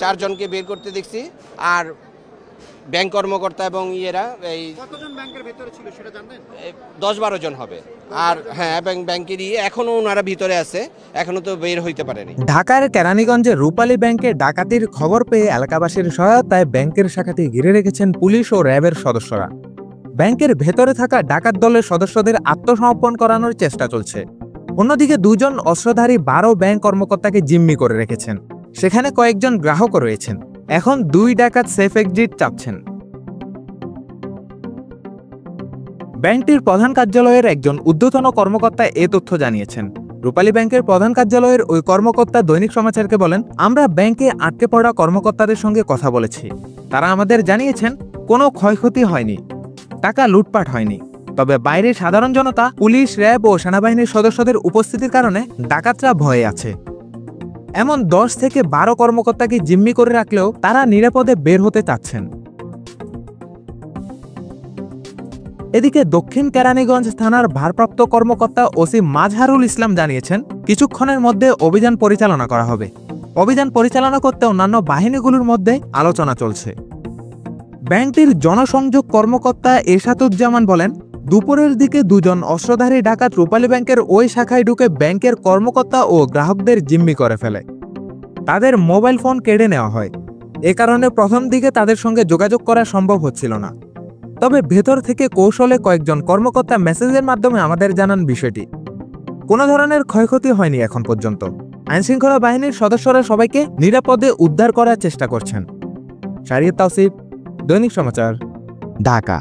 4 জনকে বের করতে দেখছি। আর ব্যাংক কর্মকর্তা এবং ইয়েরা এই কতজন ব্যাংকের ভিতরে ছিল সেটা জানেন? 10-12 জন হবে। আর হ্যাঁ, এবং ব্যাংকেরই এখনো ওনারা ভিতরে আছে, এখনো তো বের হইতে পারেনি। ঢাকার কেরানীগঞ্জে রূপালী ব্যাংকে ডাকাতির খবর পেয়ে এলাকাবাসীর সহায়তায় ব্যাংকের শাখাটি ঘিরে রেখেছেন পুলিশ ও র্যাবের সদস্যরা। ব্যাংকের ভেতরে থাকা ডাকাত দলের সদস্যদের আত্মসমর্পণ করানোর চেষ্টা চলছে। অন্যদিকে 2 জন অস্ত্রধারী 12 ব্যাংক কর্মকর্তাকে জিম্মি করে রেখেছেন। সেখানে কয়েকজন গ্রাহকও রয়েছেন। এখন 2 ডাকাত সেফ এক্সিট চাচ্ছেন। ব্যাংকটির প্রধান কার্যালয়ের একজন ঊর্ধ্বতন কর্মকর্তা এ তথ্য জানিয়েছেন। রূপালী ব্যাংকের প্রধান কার্যালয়ের ওই কর্মকর্তা দৈনিক সমাচারকে বলেন, আমরা ব্যাংকে আটকে পড়া কর্মকর্তাদের সঙ্গে কথা বলেছি। তারা আমাদের জানিয়েছেন কোনো ক্ষয়ক্ষতি হয়নি, টাকা লুটপাট হয়নি। তবে বাইরে সাধারণ জনতা, পুলিশ, র্যাব ও সেনাবাহিনীর সদস্যদের উপস্থিতির কারণে ডাকাতরা ভয়ে আছে। এমন 10 থেকে 12 কর্মকর্তাকে জিম্মি করে রাখলেও তারা নিরাপদে বের হতে চাচ্ছেন। এদিকে দক্ষিণ কেরানীগঞ্জ থানার ভারপ্রাপ্ত কর্মকর্তা ওসি মাজহারুল ইসলাম জানিয়েছেন, কিছুক্ষণের মধ্যে অভিযান পরিচালনা করা হবে। অভিযান পরিচালনা করতে অন্যান্য বাহিনীগুলোর মধ্যে আলোচনা চলছে। ব্যাংকটির জনসংযোগ কর্মকর্তা এরশাদুজ্জামান বলেন, দুপুরের দিকে 2 জন অস্ত্রধারী ডাকাত রূপালী ব্যাংকের ওই শাখায় ঢুকে ব্যাংকের কর্মকর্তা ও গ্রাহকদের জিম্মি করে ফেলে। তাদের মোবাইল ফোন কেড়ে নেওয়া হয়। এ কারণে প্রথম দিকে তাদের সঙ্গে যোগাযোগ করা সম্ভব হচ্ছিল না। তবে ভেতর থেকে কৌশলে কয়েকজন কর্মকর্তা মেসেজের মাধ্যমে আমাদের জানান বিষয়টি। কোনো ধরনের ক্ষয়ক্ষতি হয়নি এখন পর্যন্ত। আইনশৃঙ্খলা বাহিনীর সদস্যরা সবাইকে নিরাপদে উদ্ধার করার চেষ্টা করছেন। শাহরিয়ার তাওসিফ, দৈনিক সমাচার, ঢাকা।